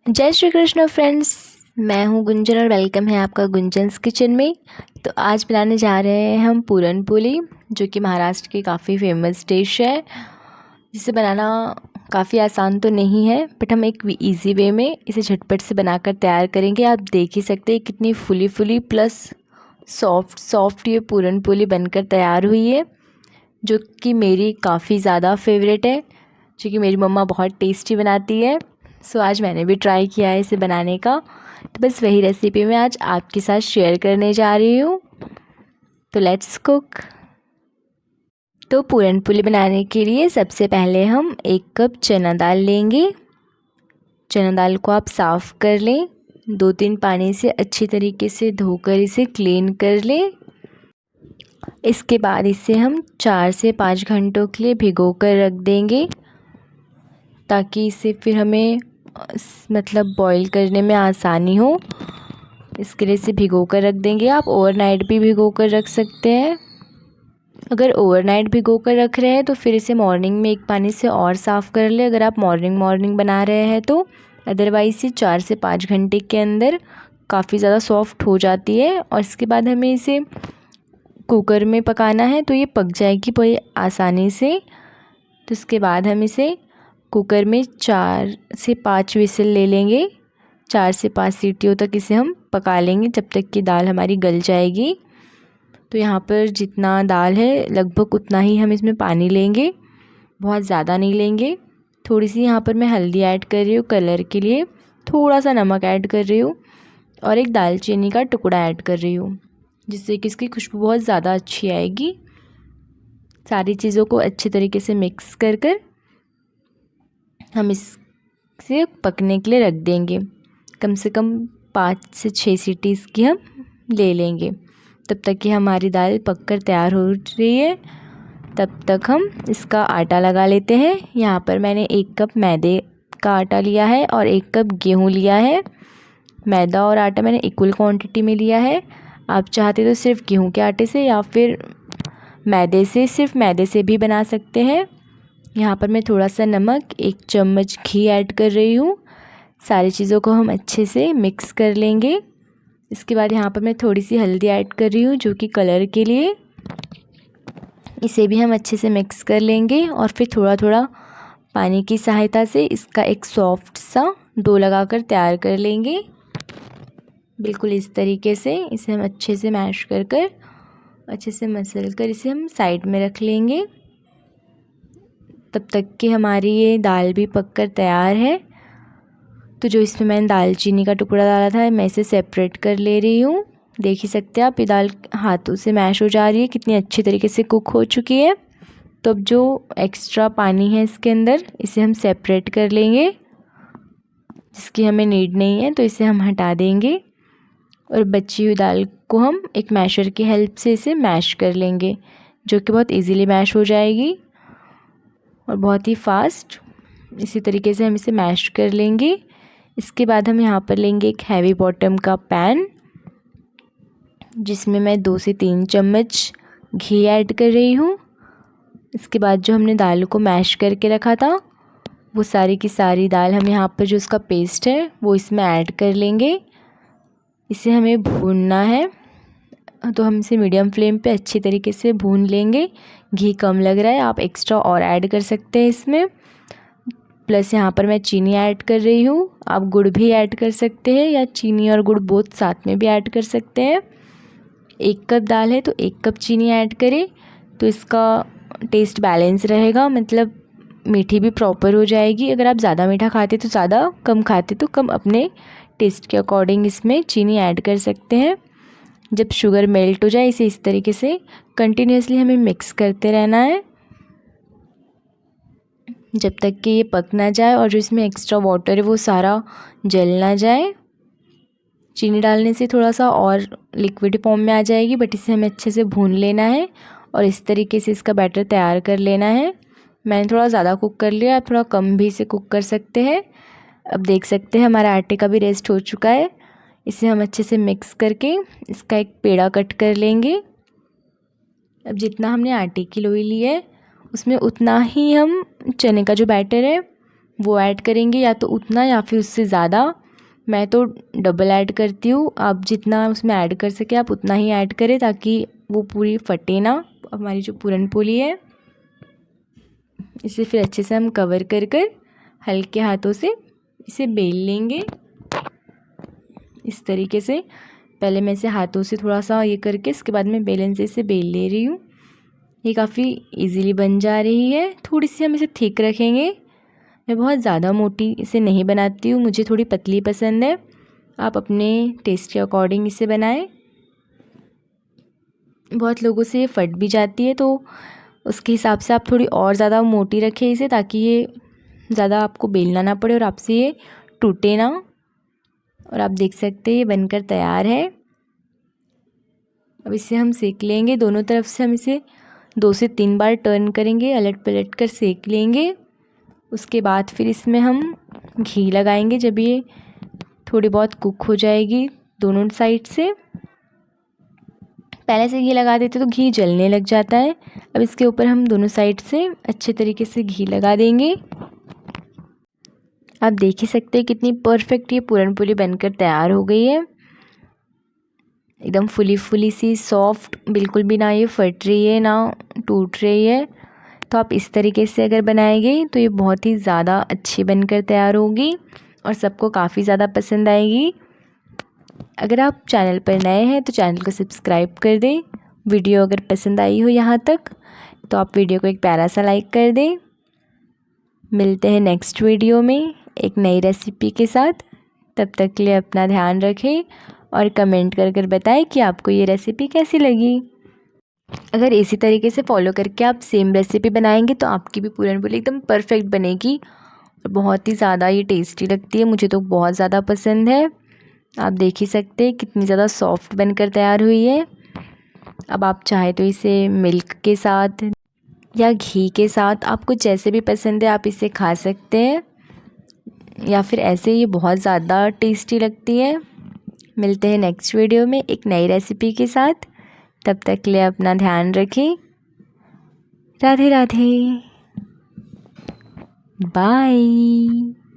जय श्री कृष्ण फ्रेंड्स। मैं हूं गुंजन और वेलकम है आपका गुंजन्स किचन में। तो आज बनाने जा रहे हैं हम पूरन पोली, जो कि महाराष्ट्र की काफ़ी फेमस डिश है। जिसे बनाना काफ़ी आसान तो नहीं है, बट हम एक इजी वे में इसे झटपट से बनाकर तैयार करेंगे। आप देख ही सकते हैं कितनी fully fully plus soft soft ये पूरन पोली बनकर तैयार हुई है, जो कि मेरी काफ़ी ज़्यादा फेवरेट है, जो कि मेरी मम्मा बहुत टेस्टी बनाती है। सो आज मैंने भी ट्राई किया है इसे बनाने का, तो बस वही रेसिपी मैं आज आपके साथ शेयर करने जा रही हूँ। तो लेट्स कुक। तो पूरन पोली बनाने के लिए सबसे पहले हम 1 कप चना दाल लेंगे। चना दाल को आप साफ़ कर लें, 2-3 पानी से अच्छी तरीके से धोकर इसे क्लीन कर लें। इसके बाद इसे हम 4 से 5 घंटों के लिए भिगो कर रख देंगे, ताकि इसे फिर हमें मतलब बॉईल करने में आसानी हो। इसके लिए इसे भिगो कर रख देंगे। आप ओवरनाइट भी भिगो कर रख सकते हैं। अगर ओवरनाइट भिगो कर रख रहे हैं तो फिर इसे मॉर्निंग में एक पानी से और साफ़ कर ले, अगर आप मॉर्निंग बना रहे हैं तो। अदरवाइज़ ये 4 से 5 घंटे के अंदर काफ़ी ज़्यादा सॉफ्ट हो जाती है। और इसके बाद हमें इसे कुकर में पकाना है, तो ये पक जाएगी बड़ी आसानी से। तो इसके बाद हम इसे कुकर में 4 से 5 विसल ले लेंगे। 4 से 5 सीटियों तक इसे हम पका लेंगे, जब तक कि दाल हमारी गल जाएगी। तो यहाँ पर जितना दाल है लगभग उतना ही हम इसमें पानी लेंगे, बहुत ज़्यादा नहीं लेंगे। थोड़ी सी यहाँ पर मैं हल्दी ऐड कर रही हूँ कलर के लिए, थोड़ा सा नमक ऐड कर रही हूँ और एक दालचीनी का टुकड़ा ऐड कर रही हूँ, जिससे कि इसकी खुशबू बहुत ज़्यादा अच्छी आएगी। सारी चीज़ों को अच्छे तरीके से मिक्स कर कर हम इसे पकने के लिए रख देंगे। कम से कम 5 से 6 सीटीज़ की हम ले लेंगे। तब तक कि हमारी दाल पककर तैयार हो रही है, तब तक हम इसका आटा लगा लेते हैं। यहाँ पर मैंने 1 कप मैदे का आटा लिया है और 1 कप गेहूँ लिया है। मैदा और आटा मैंने इक्वल क्वांटिटी में लिया है। आप चाहते तो सिर्फ गेहूँ के आटे से या फिर मैदे से, सिर्फ मैदे से भी बना सकते हैं। यहाँ पर मैं थोड़ा सा नमक, 1 चम्मच घी ऐड कर रही हूँ। सारी चीज़ों को हम अच्छे से मिक्स कर लेंगे। इसके बाद यहाँ पर मैं थोड़ी सी हल्दी ऐड कर रही हूँ, जो कि कलर के लिए। इसे भी हम अच्छे से मिक्स कर लेंगे और फिर थोड़ा थोड़ा पानी की सहायता से इसका एक सॉफ्ट सा डो लगाकर तैयार कर लेंगे। बिल्कुल इस तरीके से इसे हम अच्छे से मैश कर कर, अच्छे से मसल कर इसे हम साइड में रख लेंगे, तब तक कि हमारी ये दाल भी पककर तैयार है। तो जो इसमें मैंने दालचीनी का टुकड़ा डाला था, मैं इसे सेपरेट कर ले रही हूँ। देख ही सकते हैं आप, ये दाल हाथों से मैश हो जा रही है, कितनी अच्छी तरीके से कुक हो चुकी है। तो अब जो एक्स्ट्रा पानी है इसके अंदर, इसे हम सेपरेट कर लेंगे, जिसकी हमें नीड नहीं है, तो इसे हम हटा देंगे। और बची हुई दाल को हम एक मैशर की हेल्प से इसे मैश कर लेंगे, जो कि बहुत ईजीली मैश हो जाएगी और बहुत ही फास्ट। इसी तरीके से हम इसे मैश कर लेंगे। इसके बाद हम यहाँ पर लेंगे एक हैवी बॉटम का पैन, जिसमें मैं 2 से 3 चम्मच घी ऐड कर रही हूँ। इसके बाद जो हमने दाल को मैश करके रखा था, वो सारी की सारी दाल हम यहाँ पर जो उसका पेस्ट है वो इसमें ऐड कर लेंगे। इसे हमें भूनना है, तो हम इसे मीडियम फ्लेम पे अच्छी तरीके से भून लेंगे। घी कम लग रहा है, आप एक्स्ट्रा और ऐड कर सकते हैं इसमें। प्लस यहाँ पर मैं चीनी ऐड कर रही हूँ, आप गुड़ भी ऐड कर सकते हैं या चीनी और गुड़ बोथ साथ में भी ऐड कर सकते हैं। 1 कप दाल है तो 1 कप चीनी ऐड करें, तो इसका टेस्ट बैलेंस रहेगा, मतलब मीठी भी प्रॉपर हो जाएगी। अगर आप ज़्यादा मीठा खाते तो ज़्यादा, कम खाते तो कम, अपने टेस्ट के अकॉर्डिंग इसमें चीनी ऐड कर सकते हैं। जब शुगर मेल्ट हो जाए, इसे इस तरीके से कंटिन्यूसली हमें मिक्स करते रहना है, जब तक कि ये पक ना जाए और जो इसमें एक्स्ट्रा वाटर है वो सारा जल ना जाए। चीनी डालने से थोड़ा सा और लिक्विड फॉर्म में आ जाएगी, बट इसे हमें अच्छे से भून लेना है और इस तरीके से इसका बैटर तैयार कर लेना है। मैंने थोड़ा ज़्यादा कुक कर लिया, आप थोड़ा कम भी इसे कुक कर सकते हैं। अब देख सकते हैं हमारा आटे का भी रेस्ट हो चुका है। इसे हम अच्छे से मिक्स करके इसका एक पेड़ा कट कर लेंगे। अब जितना हमने आटे की लोई ली है, उसमें उतना ही हम चने का जो बैटर है वो ऐड करेंगे, या तो उतना या फिर उससे ज़्यादा। मैं तो डबल ऐड करती हूँ। आप जितना उसमें ऐड कर सके आप उतना ही ऐड करें, ताकि वो पूरी फटे ना। हमारी जो पूरन पोली है, इसे फिर अच्छे से हम कवर कर कर हल्के हाथों से इसे बेल लेंगे इस तरीके से। पहले मैं इसे हाथों से थोड़ा सा ये करके, इसके बाद मैं बेलन से इसे बेल ले रही हूँ। ये काफ़ी इजीली बन जा रही है। थोड़ी सी हम इसे थिक रखेंगे। मैं बहुत ज़्यादा मोटी इसे नहीं बनाती हूँ, मुझे थोड़ी पतली पसंद है। आप अपने टेस्ट के अकॉर्डिंग इसे बनाएं। बहुत लोगों से ये फट भी जाती है, तो उसके हिसाब से आप थोड़ी और ज़्यादा मोटी रखें इसे, ताकि ये ज़्यादा आपको बेलना ना पड़े और आपसे ये टूटे ना। और आप देख सकते हैं ये बनकर तैयार है। अब इसे हम सेक लेंगे। दोनों तरफ से हम इसे 2 से 3 बार टर्न करेंगे, अलट पलट कर सेक लेंगे। उसके बाद फिर इसमें हम घी लगाएंगे जब ये थोड़ी बहुत कुक हो जाएगी दोनों साइड से। पहले से घी लगा देते तो घी जलने लग जाता है। अब इसके ऊपर हम दोनों साइड से अच्छे तरीके से घी लगा देंगे। आप देख ही सकते हैं कितनी परफेक्ट ये पूरन पोली बनकर तैयार हो गई है। एकदम फुली फुली सी सॉफ्ट, बिल्कुल भी ना ये फट रही है ना टूट रही है। तो आप इस तरीके से अगर बनाएंगे तो ये बहुत ही ज़्यादा अच्छी बनकर तैयार होगी और सबको काफ़ी ज़्यादा पसंद आएगी। अगर आप चैनल पर नए हैं तो चैनल को सब्सक्राइब कर दें। वीडियो अगर पसंद आई हो यहाँ तक तो आप वीडियो को एक प्यारा सा लाइक कर दें। मिलते हैं नेक्स्ट वीडियो में एक नई रेसिपी के साथ। तब तक के लिए अपना ध्यान रखें और कमेंट कर कर बताएं कि आपको ये रेसिपी कैसी लगी। अगर इसी तरीके से फॉलो करके आप सेम रेसिपी बनाएंगे तो आपकी भी पूरन पोली एकदम परफेक्ट बनेगी और बहुत ही ज़्यादा ये टेस्टी लगती है। मुझे तो बहुत ज़्यादा पसंद है। आप देख ही सकते हैं कितनी ज़्यादा सॉफ्ट बनकर तैयार हुई है। अब आप चाहे तो इसे मिल्क के साथ या घी के साथ, आपको जैसे भी पसंद है आप इसे खा सकते हैं, या फिर ऐसे ये बहुत ज़्यादा टेस्टी लगती है। मिलते हैं नेक्स्ट वीडियो में एक नई रेसिपी के साथ। तब तक के लिए अपना ध्यान रखें। राधे राधे, बाय।